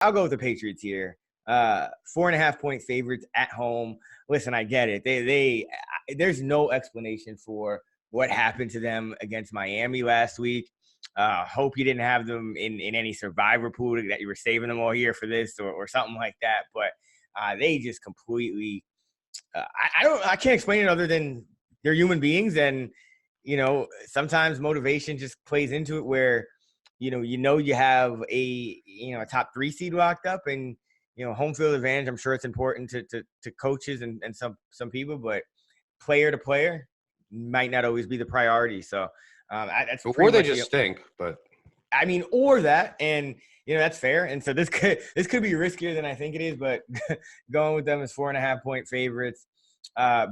I'll go with the Patriots here. 4.5-point favorites at home. Listen, I get it. There's no explanation for what happened to them against Miami last week. Hope you didn't have them in any survivor pool, that you were saving them all year for this or something like that. But they just completely I can't explain it other than they're human beings, and sometimes motivation just plays into it where you have a top 3 seed locked up, and home field advantage. I'm sure it's important to coaches and some people, but player to player might not always be the priority. So that's or they just stink. But I mean, or that, and that's fair. And so this could be riskier than I think it is, but going with them as 4.5-point favorites.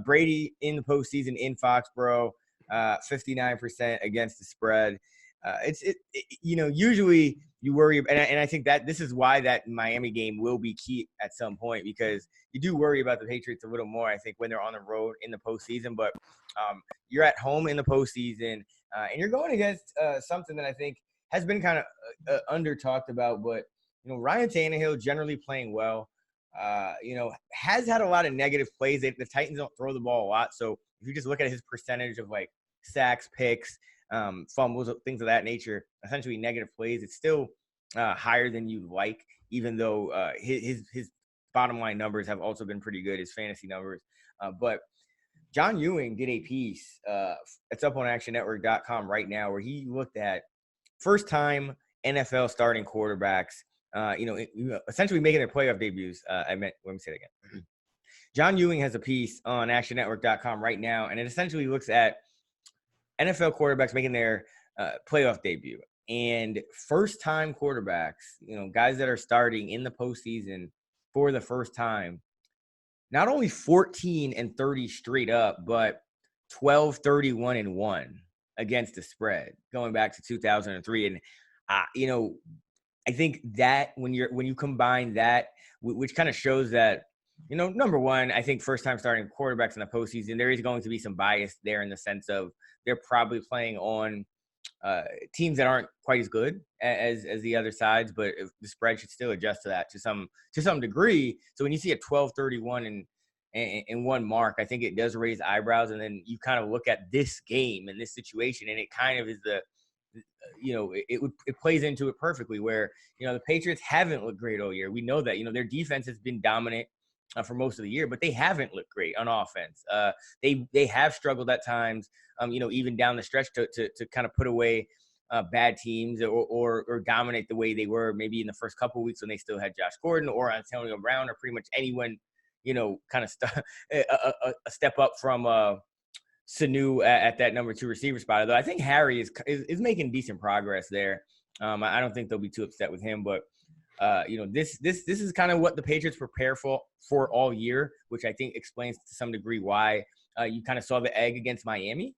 Brady in the postseason in Foxborough, 59% against the spread. Usually you worry, and I think that this is why that Miami game will be key at some point, because you do worry about the Patriots a little more, I think, when they're on the road in the postseason. But you're at home in the postseason, and you're going against something that I think has been kind of under talked about. But Ryan Tannehill generally playing well. Has had a lot of negative plays. The Titans don't throw the ball a lot, so if you just look at his percentage of like sacks, picks, fumbles, things of that nature, essentially negative plays, it's still higher than you'd like, even though his bottom line numbers have also been pretty good, his fantasy numbers. But John Ewing did a piece, it's up on actionnetwork.com right now, where he looked at first time NFL starting quarterbacks, essentially making their playoff debuts. Let me say it again. John Ewing has a piece on actionnetwork.com right now, and it essentially looks at NFL quarterbacks making their playoff debut. And first-time quarterbacks, guys that are starting in the postseason for the first time, not only 14-30 straight up, but 12-31-1 against the spread, going back to 2003. And, I think that when you combine that, which kind of shows that, number one, I think first-time starting quarterbacks in the postseason, there is going to be some bias there in the sense of they're probably playing on teams that aren't quite as good as the other sides, but the spread should still adjust to that to some degree. So when you see a 12-31 and one mark, I think it does raise eyebrows. And then you kind of look at this game and this situation, and it kind of is it plays into it perfectly, where the Patriots haven't looked great all year. We know that their defense has been dominant for most of the year, but they haven't looked great on offense. They have struggled at times, even down the stretch to kind of put away bad teams or dominate the way they were maybe in the first couple of weeks when they still had Josh Gordon or Antonio Brown or pretty much anyone, kind of a step up from Sanu at that number 2 receiver spot. Although I think Harry is making decent progress there. I don't think they'll be too upset with him, but this is kind of what the Patriots prepare for all year, which I think explains to some degree why you kind of saw the egg against Miami.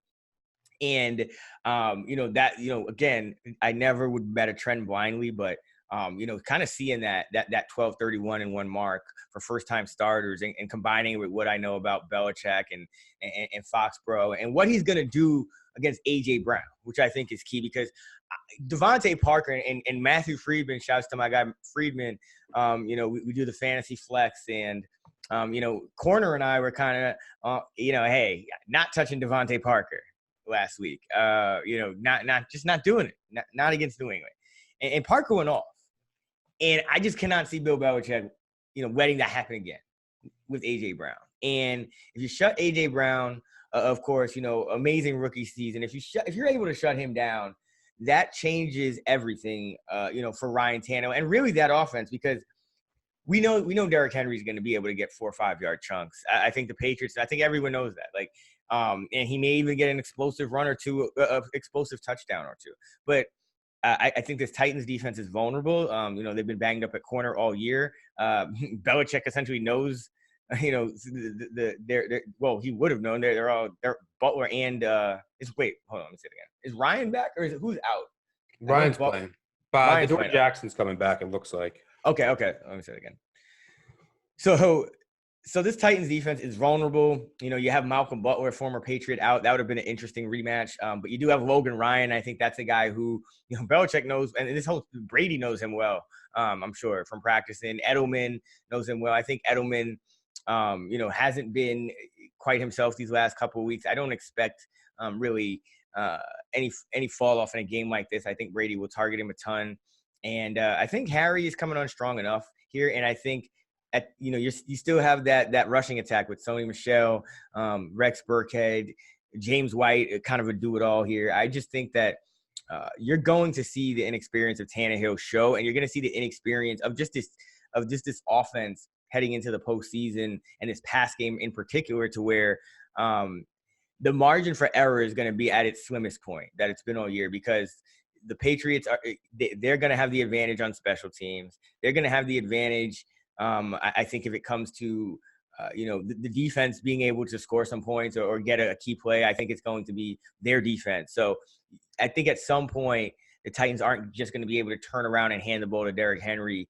And again, I never would bet a trend blindly, but kind of seeing that 12-31-1 mark for first-time starters and combining it with what I know about Belichick and Foxborough and what he's going to do against A.J. Brown, which I think is key, because Devontae Parker and Matthew Friedman, shouts to my guy Friedman, we do the fantasy flex, and Corner and I were kind of, hey, not touching Devontae Parker last week, not doing it, not against New England. And Parker went off. And I just cannot see Bill Belichick, letting that happen again with A.J. Brown. And if you shut A.J. Brown, of course, amazing rookie season. If you're able to shut him down, that changes everything, for Ryan Tannehill and really that offense, because we know Derrick Henry is going to be able to get 4 or 5 yard chunks. I think the Patriots, I think everyone knows that. And he may even get an explosive run or two, explosive touchdown or two. But I think this Titans defense is vulnerable. They've been banged up at corner all year. Belichick essentially knows, he would have known they're Butler and wait, hold on, let me say it again. Is Ryan back, or who's out? Ryan's playing. Adoree Jackson's coming back, it looks like. Okay. Let me say it again. So So this Titans defense is vulnerable. You know, you have Malcolm Butler, former Patriot, out. That would have been an interesting rematch. But you do have Logan Ryan. I think that's a guy who, you know, Belichick knows, and this whole Brady knows him well. I'm sure from practicing. Edelman knows him well. I think Edelman, you know, hasn't been quite himself these last couple of weeks. I don't expect really any fall off in a game like this. I think Brady will target him a ton, and I think Harry is coming on strong enough here, and I think. You know, you still have that rushing attack with Sony Michel, Rex Burkhead, James White, kind of a do-it-all here. I just think that you're going to see the inexperience of Tannehill show, and you're going to see the inexperience of just this offense heading into the postseason and this pass game in particular, to where the margin for error is going to be at its slimmest point that it's been all year, because the Patriots they're going to have the advantage on special teams. They're going to have the advantage. I think if it comes to, you know, the defense being able to score some points or get a key play, I think it's going to be their defense. So I think at some point the Titans aren't just going to be able to turn around and hand the ball to Derrick Henry,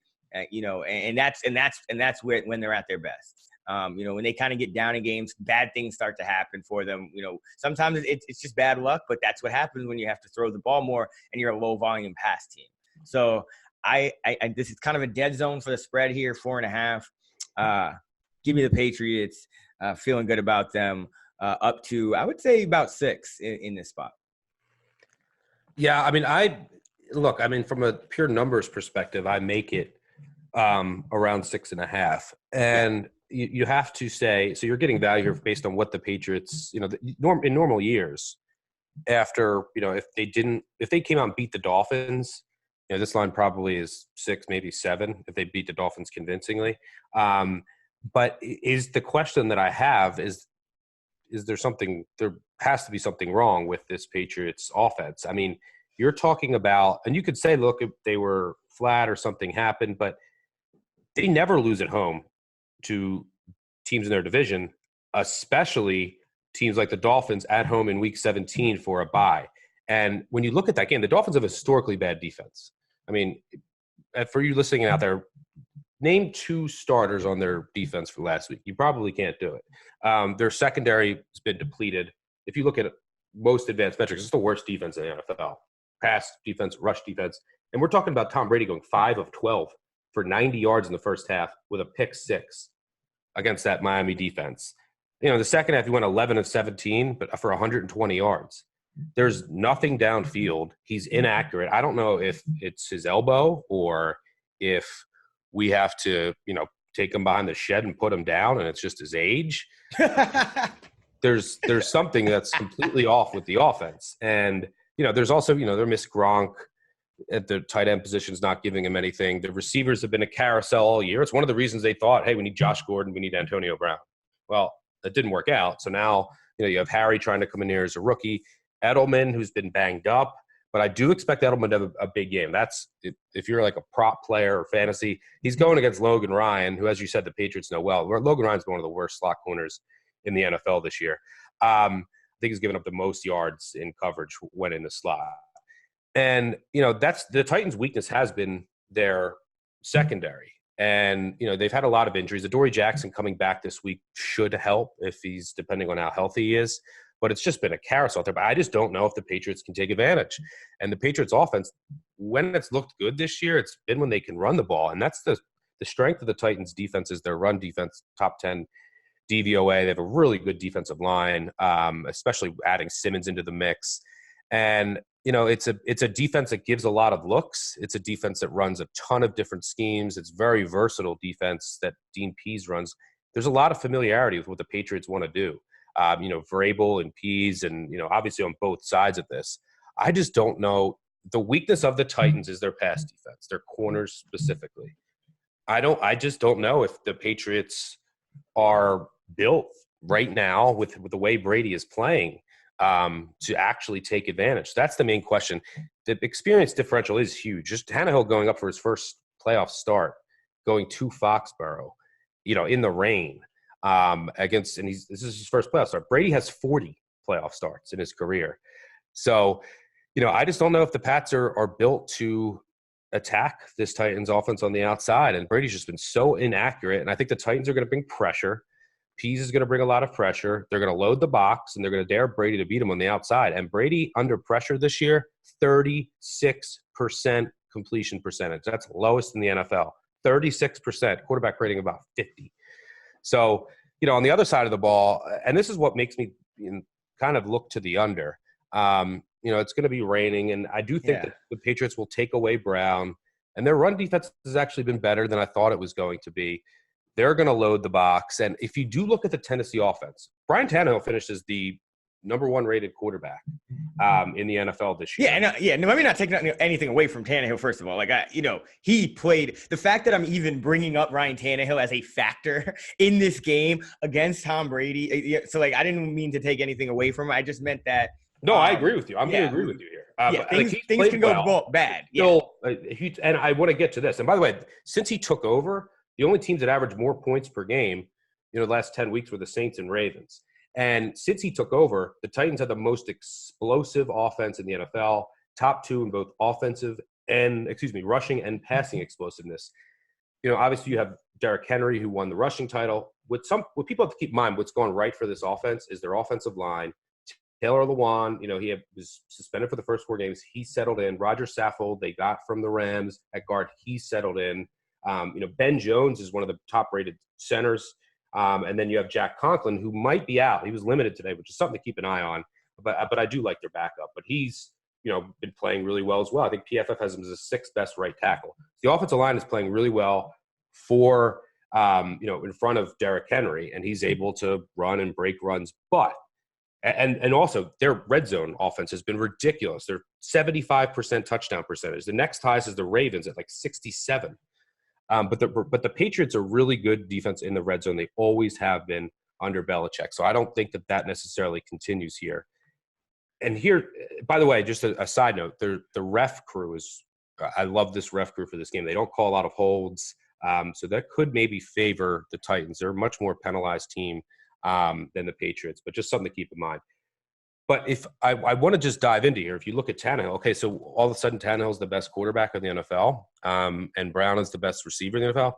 you know, and that's when they're at their best. You know, when they kind of get down in games, bad things start to happen for them. You know, sometimes it's just bad luck, but that's what happens when you have to throw the ball more and you're a low volume pass team. So I this is kind of a dead zone for the spread here, 4.5. Give me the Patriots. Feeling good about them. Up to, I would say, about 6 in this spot. Yeah, I mean, from a pure numbers perspective, I make it around 6.5, and you have to say, so you're getting value here based on what the Patriots, you know, in normal years, after, you know, if they came out and beat the Dolphins. You know, this line probably is 6, maybe 7 if they beat the Dolphins convincingly. But is the question that I have is there has to be something wrong with this Patriots offense. I mean, you're talking about, and you could say, look, if they were flat or something happened, but they never lose at home to teams in their division, especially teams like the Dolphins at home in week 17 for a bye. And when you look at that game, the Dolphins have a historically bad defense. I mean, for you listening out there, name 2 starters on their defense for last week. You probably can't do it. Their secondary has been depleted. If you look at most advanced metrics, it's the worst defense in the NFL. Pass defense, rush defense. And we're talking about Tom Brady going 5 of 12 for 90 yards in the first half with a pick 6 against that Miami defense. You know, the second half, he went 11 of 17, but for 120 yards. There's nothing downfield. He's inaccurate. I don't know if it's his elbow or if we have to, you know, take him behind the shed and put him down and it's just his age. There's something that's completely off with the offense. And, you know, there's also, you know, they're miss Gronk at the tight end position is not giving him anything. The receivers have been a carousel all year. It's one of the reasons they thought, hey, we need Josh Gordon, we need Antonio Brown. Well, that didn't work out. So now, you know, you have Harry trying to come in here as a rookie. Edelman, who's been banged up, but I do expect Edelman to have a big game. That's if you're like a prop player or fantasy, he's going against Logan Ryan, who, as you said, the Patriots know well. Logan Ryan's been one of the worst slot corners in the NFL this year. I think he's given up the most yards in coverage when in the slot. And, you know, that's the Titans' weakness has been their secondary. And, you know, they've had a lot of injuries. Adoree Jackson coming back this week should help if he's depending on how healthy he is. But it's just been a carousel out there. But I just don't know if the Patriots can take advantage. And the Patriots offense, when it's looked good this year, it's been when they can run the ball. And that's the strength of the Titans defense is their run defense, top 10 DVOA. They have a really good defensive line, especially adding Simmons into the mix. And, you know, it's a defense that gives a lot of looks. It's a defense that runs a ton of different schemes. It's very versatile defense that Dean Pease runs. There's a lot of familiarity with what the Patriots want to do. You know, Vrabel and Pease and, you know, obviously on both sides of this. I just don't know. The weakness of the Titans is their pass defense, their corners specifically. I just don't know if the Patriots are built right now with the way Brady is playing to actually take advantage. That's the main question. The experience differential is huge. Just Tannehill going up for his first playoff start, going to Foxborough, you know, in the rain. This is his first playoff start. Brady has 40 playoff starts in his career. So, you know, I just don't know if the Pats are built to attack this Titans offense on the outside. And Brady's just been so inaccurate. And I think the Titans are going to bring pressure. Pease is going to bring a lot of pressure. They're going to load the box, and they're going to dare Brady to beat him on the outside. And Brady, under pressure this year, 36% completion percentage. That's lowest in the NFL. 36%. Quarterback rating about 50. So, on the other side of the ball, and this is what makes me kind of look to the under. It's going to be raining, and I do think that the Patriots will take away Brown, and their run defense has actually been better than I thought it was going to be. They're going to load the box, and if you do look at the Tennessee offense, Brian Tannehill finished as the number 1 rated quarterback in the NFL this year. No, let me not take anything away from Tannehill, first of all. He played – the fact that I'm even bringing up Ryan Tannehill as a factor in this game against Tom Brady, so, I didn't mean to take anything away from him. I just meant that – No, I agree with you. I'm going to agree with you here. Things can go bad. And I want to get to this. And by the way, since he took over, the only teams that average more points per game, the last 10 weeks were the Saints and Ravens. And since he took over, the Titans had the most explosive offense in the NFL, top 2 in both rushing and passing explosiveness. Obviously you have Derrick Henry, who won the rushing title. What people have to keep in mind, what's going right for this offense is their offensive line. Taylor Lewan, he was suspended for the first 4 games. He settled in. Roger Saffold, they got from the Rams at guard. He settled in. Ben Jones is one of the top-rated centers. And then you have Jack Conklin, who might be out. He was limited today, which is something to keep an eye on. But I do like their backup. But he's, been playing really well as well. I think PFF has him as the 6th best right tackle. The offensive line is playing really well for, in front of Derrick Henry, and he's able to run and break runs. But and also their red zone offense has been ridiculous. They're 75% touchdown percentage. The next highest is the Ravens at 67. But the Patriots are really good defense in the red zone. They always have been under Belichick. So I don't think that necessarily continues here. And here, by the way, just a side note, the ref crew is – I love this ref crew for this game. They don't call a lot of holds. So that could maybe favor the Titans. They're a much more penalized team than the Patriots, but just something to keep in mind. But if I want to just dive into here, if you look at Tannehill, okay, so all of a sudden Tannehill's the best quarterback in the NFL, and Brown is the best receiver in the NFL.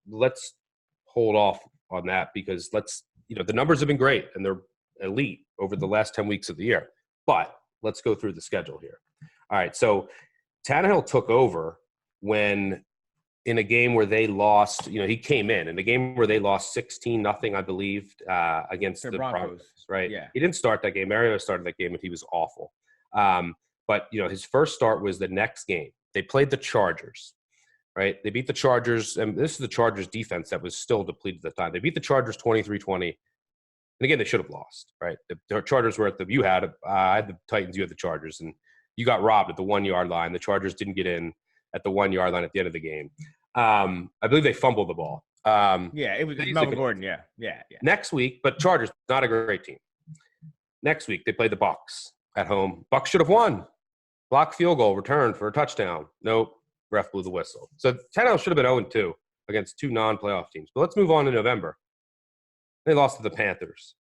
Let's hold off on that because the numbers have been great and they're elite over the last 10 weeks of the year. But let's go through the schedule here. All right, so Tannehill took over when in a game where they lost, he came in a game where they lost 16-0, I believe, against the Broncos, right? Yeah. He didn't start that game. Mario started that game, and he was awful. But, his first start was the next game. They played the Chargers, right? They beat the Chargers, and this is the Chargers defense that was still depleted at the time. They beat the Chargers 23-20. And, again, they should have lost, right? The Chargers were I had the Titans, you had the Chargers, and you got robbed at the 1-yard line. The Chargers didn't get in at the 1-yard line at the end of the game. I believe they fumbled the ball. It was Melvin Gordon. Yeah. Next week, but Chargers, not a great team. Next week, they played the Bucs at home. Bucs should have won. Blocked field goal, returned for a touchdown. Nope, ref blew the whistle. So Tannehill should have been 0-2 against 2 non-playoff teams. But let's move on to November. They lost to the Panthers.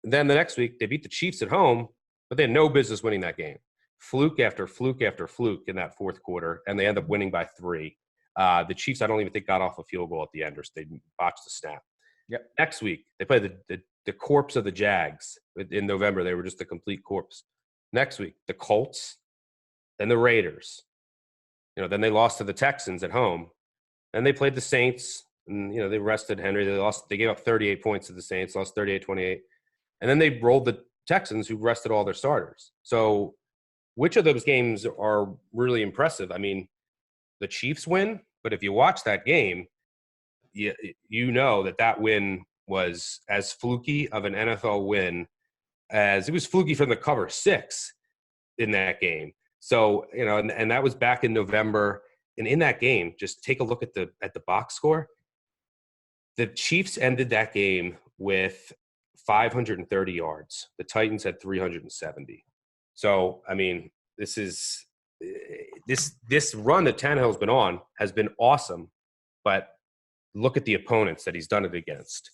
And then the next week, they beat the Chiefs at home, but they had no business winning that game. Fluke after fluke after fluke in that fourth quarter, and they end up winning by 3. The Chiefs, I don't even think, got off a field goal at the end, or they botched the snap. Yep. Next week, they play the corpse of the Jags. In November, they were just a complete corpse. Next week, the Colts, then the Raiders. Then they lost to the Texans at home. Then they played the Saints, and, they rested Henry. They gave up 38 points to the Saints, lost 38-28. And then they rolled the Texans, who rested all their starters. So which of those games are really impressive? I mean, the Chiefs win, but if you watch that game, you know that win was as fluky of an NFL win as it was fluky from the cover 6 in that game. So, and that was back in November. And in that game, just take a look at the box score. The Chiefs ended that game with 530 yards. The Titans had 370. So, I mean, this run that Tannehill's been on has been awesome, but look at the opponents that he's done it against.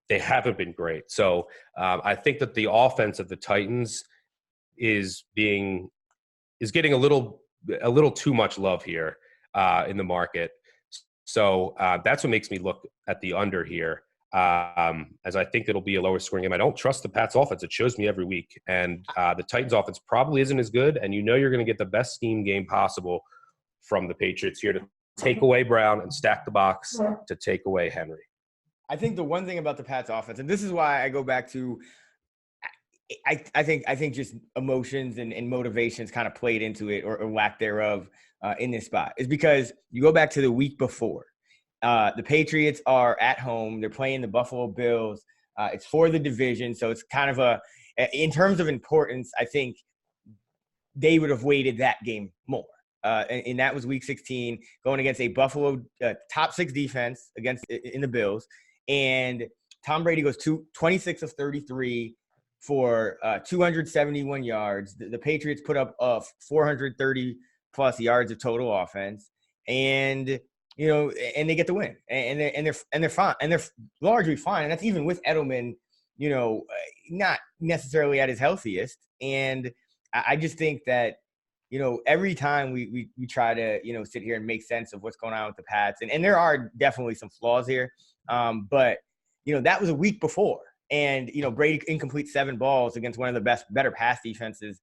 They haven't been great. So I think that the offense of the Titans is getting a little a little too much love here in the market. So that's what makes me look at the under here, as I think it'll be a lower scoring game. I don't trust the Pats offense. It shows me every week. And the Titans offense probably isn't as good. And you're going to get the best scheme game possible from the Patriots here to take away Brown and stack the box to take away Henry. I think the one thing about the Pats offense, and this is why I go back to, I think just emotions and motivations kind of played into it, or lack thereof, in this spot, is because you go back to the week before. The Patriots are at home. They're playing the Buffalo Bills. It's for the division, so it's kind of in terms of importance, I think they would have weighted that game more. And that was week 16, going against a Buffalo top 6 defense in the Bills. And Tom Brady goes 26 of 33 for 271 yards. The Patriots put up 430 plus yards of total offense, and and they get the win, and they're fine, and they're largely fine, and that's even with Edelman, not necessarily at his healthiest. And I just think that every time we try to sit here and make sense of what's going on with the Pats, and there are definitely some flaws here, but that was a week before. And, Brady incomplete 7 balls against one of the better pass defenses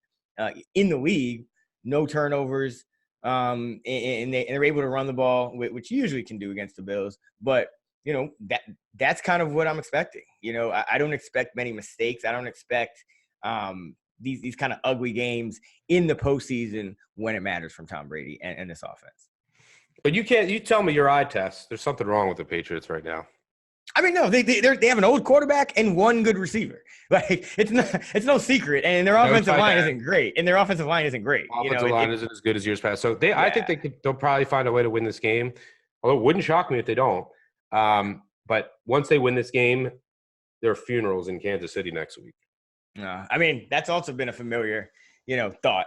in the league, no turnovers, and they're able to run the ball, which you usually can do against the Bills. But, that's kind of what I'm expecting. I don't expect many mistakes. I don't expect these kind of ugly games in the postseason when it matters from Tom Brady and this offense. But you tell me your eye test. There's something wrong with the Patriots right now. I mean, no, they have an old quarterback and one good receiver. Like, it's no secret, and their offensive line isn't great. Offensive line isn't as good as years past. So I think they'll probably find a way to win this game. Although it wouldn't shock me if they don't. But once they win this game, there are funerals in Kansas City next week. I mean, that's also been a familiar, thought.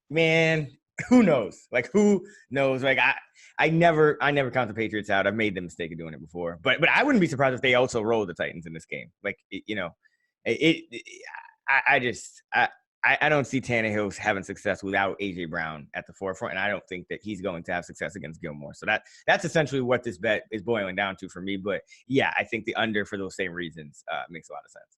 Man, who knows? Like, who knows? Like, I never count the Patriots out. I've made the mistake of doing it before, but I wouldn't be surprised if they also roll the Titans in this game. Like, I don't see Tannehill having success without AJ Brown at the forefront, and I don't think that he's going to have success against Gilmore. So that's essentially what this bet is boiling down to for me. But yeah, I think the under for those same reasons makes a lot of sense.